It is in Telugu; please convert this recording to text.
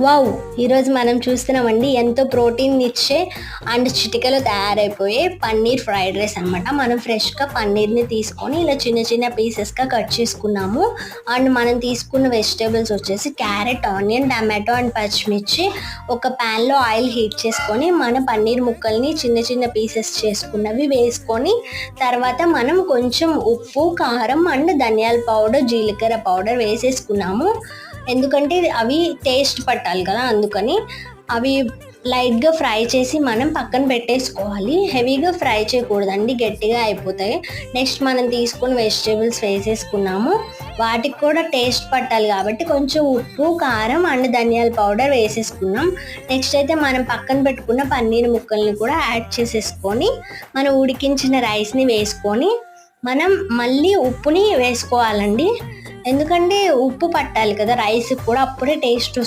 వావ్! ఈరోజు మనం చూస్తున్నామండి ఎంతో ప్రోటీన్ ఇచ్చే అండ్ చిటికలో తయారైపోయే పన్నీర్ ఫ్రైడ్ రైస్ అనమాట. మనం ఫ్రెష్‌గా పన్నీర్‌ని తీసుకొని ఇలా చిన్న చిన్న పీసెస్‌గా కట్ చేసుకున్నాము. అండ్ మనం తీసుకున్న వెజిటబుల్స్ వచ్చేసి క్యారెట్, ఆనియన్, టమాటో అండ్ పచ్చిమిర్చి. ఒక ప్యాన్‌లో ఆయిల్ హీట్ చేసుకొని మన పన్నీర్ ముక్కల్ని చిన్న చిన్న పీసెస్ చేసుకున్నవి వేసుకొని తర్వాత మనం కొంచెం ఉప్పు, కారం అండ్ ధనియాల పౌడర్, జీలకర్ర పౌడర్ వేసేసుకున్నాము. ఎందుకంటే అవి టేస్ట్ పట్టాలి కదా, అందుకని అవి లైట్గా ఫ్రై చేసి మనం పక్కన పెట్టేసుకోవాలి. హెవీగా ఫ్రై చేయకూడదండి, గట్టిగా అయిపోతాయి. నెక్స్ట్ మనం తీసుకుని వెజిటేబుల్స్ వేసేసుకున్నాము. వాటికి కూడా టేస్ట్ పట్టాలి కాబట్టి కొంచెం ఉప్పు, కారం అండ్ ధనియాల పౌడర్ వేసేసుకున్నాం. నెక్స్ట్ అయితే మనం పక్కన పెట్టుకున్న పన్నీర్ ముక్కల్ని కూడా యాడ్ చేసేసుకొని మనం ఉడికించిన రైస్ని వేసుకొని మనం మళ్ళీ ఉప్పుని వేసుకోవాలండి. ఎందుకంటే ఉప్పు పట్టాలి కదా రైస్కి కూడా, అప్పుడే టేస్ట్ వస్తుంది.